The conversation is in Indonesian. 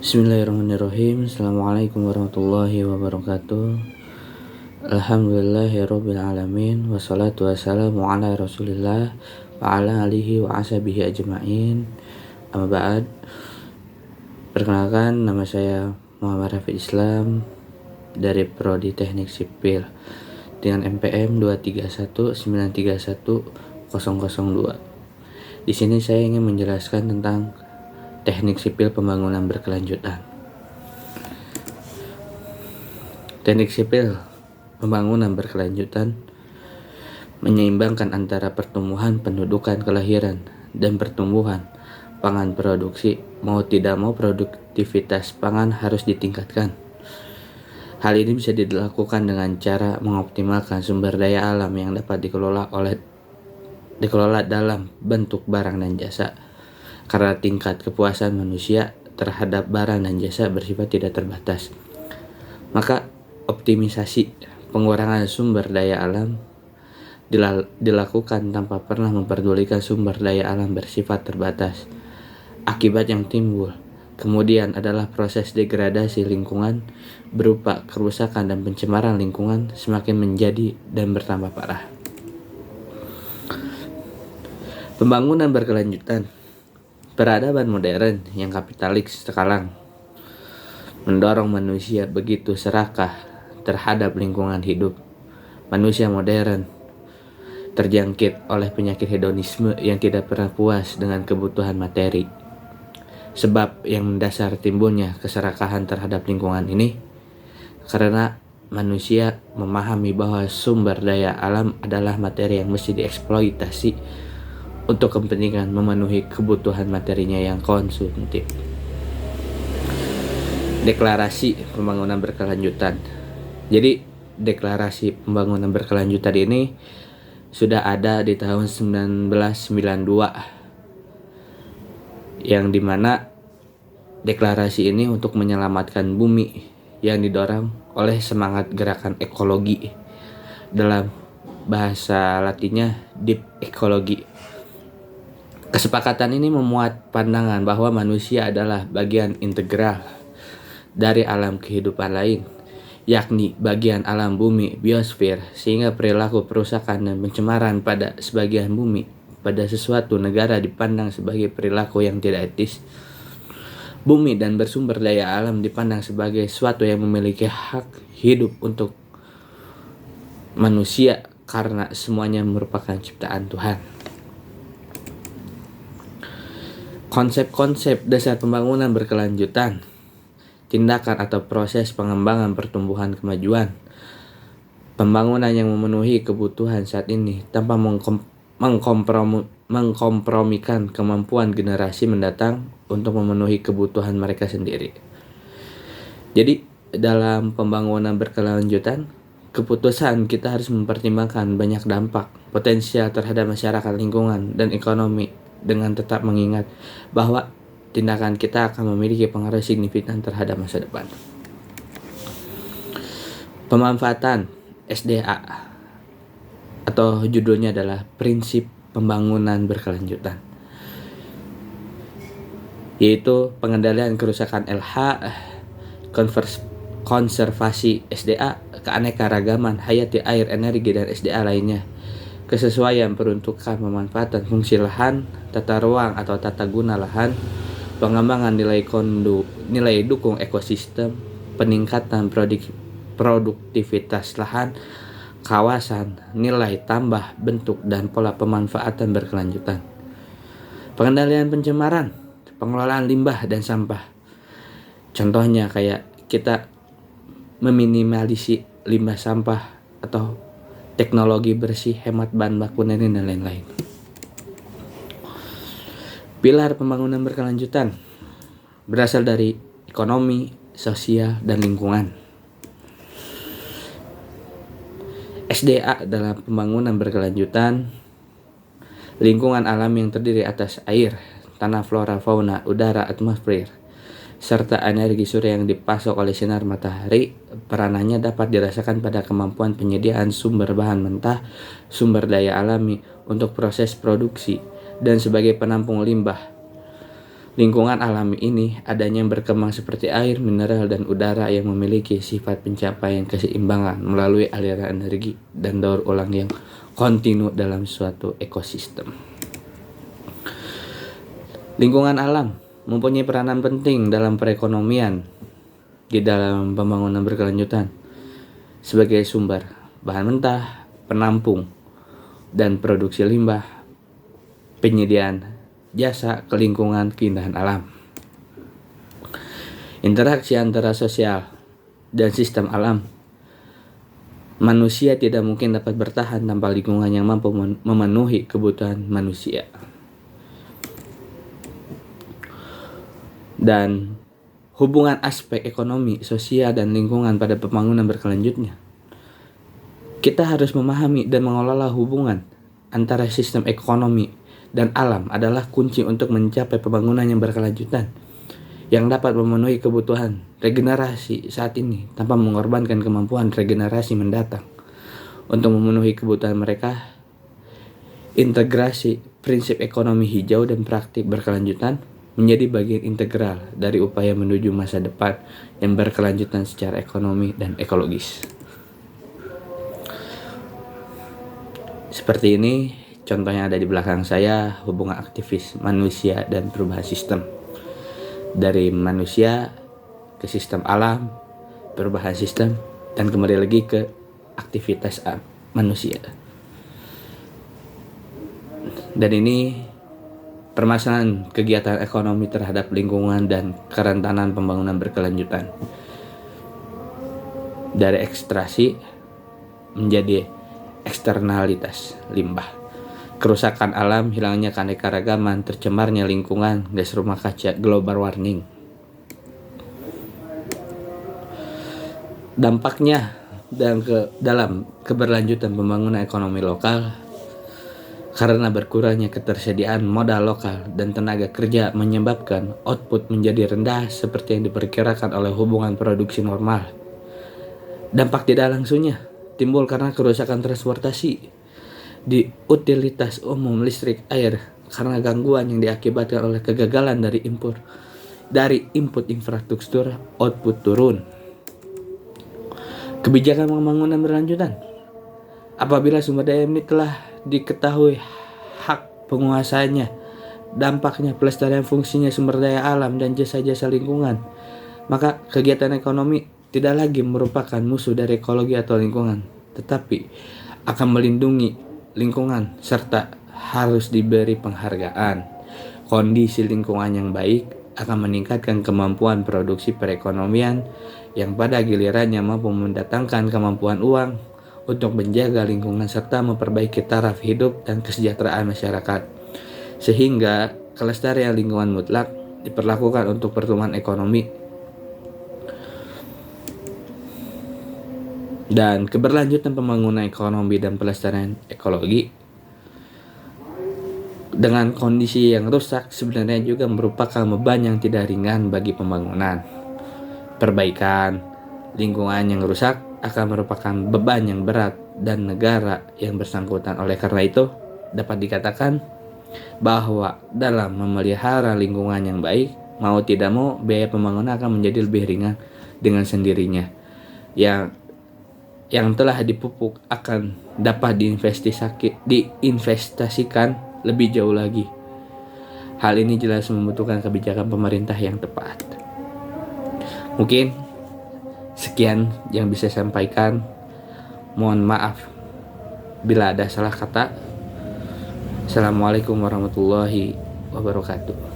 Bismillahirrahmanirrahim. Assalamualaikum warahmatullahi wabarakatuh. Alhamdulillahirabbil alamin. Wassalatu wassalamu ala Rasulillah wa ala alihi wa ashabihi ajma'in. Amma ba'd. Perkenalkan, nama saya Muhammad Rafi Islam dari Prodi Teknik Sipil dengan NPM 231931002. Di sini saya ingin menjelaskan tentang teknik sipil pembangunan berkelanjutan. Teknik sipil pembangunan berkelanjutan menyeimbangkan antara pertumbuhan pendudukan kelahiran dan pertumbuhan pangan produksi. Mau tidak mau produktivitas pangan harus ditingkatkan. Hal ini bisa dilakukan dengan cara mengoptimalkan sumber daya alam yang dapat dikelola dalam bentuk barang dan jasa. Karena tingkat kepuasan manusia terhadap barang dan jasa bersifat tidak terbatas, maka optimisasi pengurangan sumber daya alam dilakukan tanpa pernah memperdulikan sumber daya alam bersifat terbatas. Akibat yang timbul kemudian adalah proses degradasi lingkungan berupa kerusakan dan pencemaran lingkungan semakin menjadi dan bertambah parah. Pembangunan berkelanjutan. Peradaban modern yang kapitalis sekarang mendorong manusia begitu serakah terhadap lingkungan hidup. Manusia modern terjangkit oleh penyakit hedonisme yang tidak pernah puas dengan kebutuhan materi. Sebab yang mendasar timbulnya keserakahan terhadap lingkungan ini karena manusia memahami bahwa sumber daya alam adalah materi yang mesti dieksploitasi untuk kepentingan memenuhi kebutuhan materinya yang konsumtif. Deklarasi pembangunan berkelanjutan. Jadi deklarasi pembangunan berkelanjutan ini sudah ada di tahun 1992, yang dimana deklarasi ini untuk menyelamatkan bumi yang didorong oleh semangat gerakan ekologi, dalam bahasa latinnya deep ecology. Kesepakatan ini memuat pandangan bahwa manusia adalah bagian integral dari alam kehidupan lain, yakni bagian alam bumi, biosfer, sehingga perilaku perusakan dan pencemaran pada sebagian bumi pada sesuatu negara dipandang sebagai perilaku yang tidak etis. Bumi dan bersumber daya alam dipandang sebagai sesuatu yang memiliki hak hidup untuk manusia karena semuanya merupakan ciptaan Tuhan. Konsep-konsep dasar pembangunan berkelanjutan, tindakan atau proses pengembangan pertumbuhan kemajuan, pembangunan yang memenuhi kebutuhan saat ini tanpa mengkompromikan kemampuan generasi mendatang untuk memenuhi kebutuhan mereka sendiri. Jadi dalam pembangunan berkelanjutan, keputusan kita harus mempertimbangkan banyak dampak potensial terhadap masyarakat, lingkungan, dan ekonomi, dengan tetap mengingat bahwa tindakan kita akan memiliki pengaruh signifikan terhadap masa depan. Pemanfaatan SDA atau judulnya adalah Prinsip Pembangunan Berkelanjutan, yaitu pengendalian kerusakan LH, konservasi SDA, keanekaragaman hayati air, energi, dan SDA lainnya, kesesuaian peruntukan pemanfaatan fungsi lahan, tata ruang atau tata guna lahan, pengembangan nilai dukung ekosistem, peningkatan produktivitas lahan, kawasan, nilai tambah, bentuk, dan pola pemanfaatan berkelanjutan. Pengendalian pencemaran, pengelolaan limbah dan sampah. Contohnya kayak kita meminimalisasi limbah sampah atau teknologi bersih, hemat bahan baku, dan lain-lain. Pilar pembangunan berkelanjutan berasal dari ekonomi, sosial, dan lingkungan. SDA dalam pembangunan berkelanjutan, lingkungan alam yang terdiri atas air, tanah, flora, fauna, udara, atmosfer, serta energi surya yang dipasok oleh sinar matahari. Peranannya dapat dirasakan pada kemampuan penyediaan sumber bahan mentah, sumber daya alami untuk proses produksi, dan sebagai penampung limbah. Lingkungan alami ini adanya yang berkembang seperti air, mineral, dan udara yang memiliki sifat pencapaian keseimbangan melalui aliran energi dan daur ulang yang kontinu dalam suatu ekosistem. Lingkungan alam mempunyai peranan penting dalam perekonomian di dalam pembangunan berkelanjutan sebagai sumber bahan mentah, penampung, dan produksi limbah, penyediaan jasa ke lingkungan keindahan alam. Interaksi antara sosial dan sistem alam. Manusia tidak mungkin dapat bertahan tanpa lingkungan yang mampu memenuhi kebutuhan manusia. Dan hubungan aspek ekonomi, sosial, dan lingkungan pada pembangunan berkelanjutnya. Kita harus memahami dan mengelola hubungan antara sistem ekonomi dan alam adalah kunci untuk mencapai pembangunan yang berkelanjutan yang dapat memenuhi kebutuhan regenerasi saat ini tanpa mengorbankan kemampuan regenerasi mendatang. Untuk memenuhi kebutuhan mereka, integrasi prinsip ekonomi hijau dan praktik berkelanjutan menjadi bagian integral dari upaya menuju masa depan yang berkelanjutan secara ekonomi dan ekologis. Seperti ini contohnya ada di belakang saya, hubungan aktivis manusia dan perubahan sistem. Dari manusia ke sistem alam, perubahan sistem, dan kembali lagi ke aktivitas manusia. Dan ini permasalahan kegiatan ekonomi terhadap lingkungan dan kerentanan pembangunan berkelanjutan. Dari ekstraksi menjadi eksternalitas limbah. Kerusakan alam, hilangnya keanekaragaman, tercemarnya lingkungan, gas rumah kaca, global warming. Dampaknya dalam keberlanjutan pembangunan ekonomi lokal karena berkurangnya ketersediaan modal lokal dan tenaga kerja menyebabkan output menjadi rendah seperti yang diperkirakan oleh hubungan produksi normal. Dampak tidak langsungnya timbul karena kerusakan transportasi di utilitas umum listrik, air karena gangguan yang diakibatkan oleh kegagalan dari input infrastruktur, output turun. Kebijakan pembangunan berkelanjutan. Apabila sumber daya ini telah diketahui hak penguasanya, dampaknya, pelestarian fungsinya sumber daya alam dan jasa-jasa lingkungan, maka kegiatan ekonomi tidak lagi merupakan musuh dari ekologi atau lingkungan, tetapi akan melindungi lingkungan serta harus diberi penghargaan. Kondisi lingkungan yang baik akan meningkatkan kemampuan produksi perekonomian yang pada gilirannya mampu mendatangkan kemampuan uang untuk menjaga lingkungan serta memperbaiki taraf hidup dan kesejahteraan masyarakat. Sehingga kelestarian lingkungan mutlak diperlakukan untuk pertumbuhan ekonomi dan keberlanjutan pembangunan ekonomi dan pelestarian ekologi. Dengan kondisi yang rusak sebenarnya juga merupakan beban yang tidak ringan bagi pembangunan. Perbaikan lingkungan yang rusak akan merupakan beban yang berat dan negara yang bersangkutan. Oleh karena itu, dapat dikatakan bahwa dalam memelihara lingkungan yang baik, mau tidak mau biaya pembangunan akan menjadi lebih ringan dengan sendirinya. Yang telah dipupuk akan dapat diinvestasikan lebih jauh lagi. Hal ini jelas membutuhkan kebijakan pemerintah yang tepat. Mungkin sekian yang bisa saya sampaikan. Mohon maaf bila ada salah kata. Assalamualaikum warahmatullahi wabarakatuh.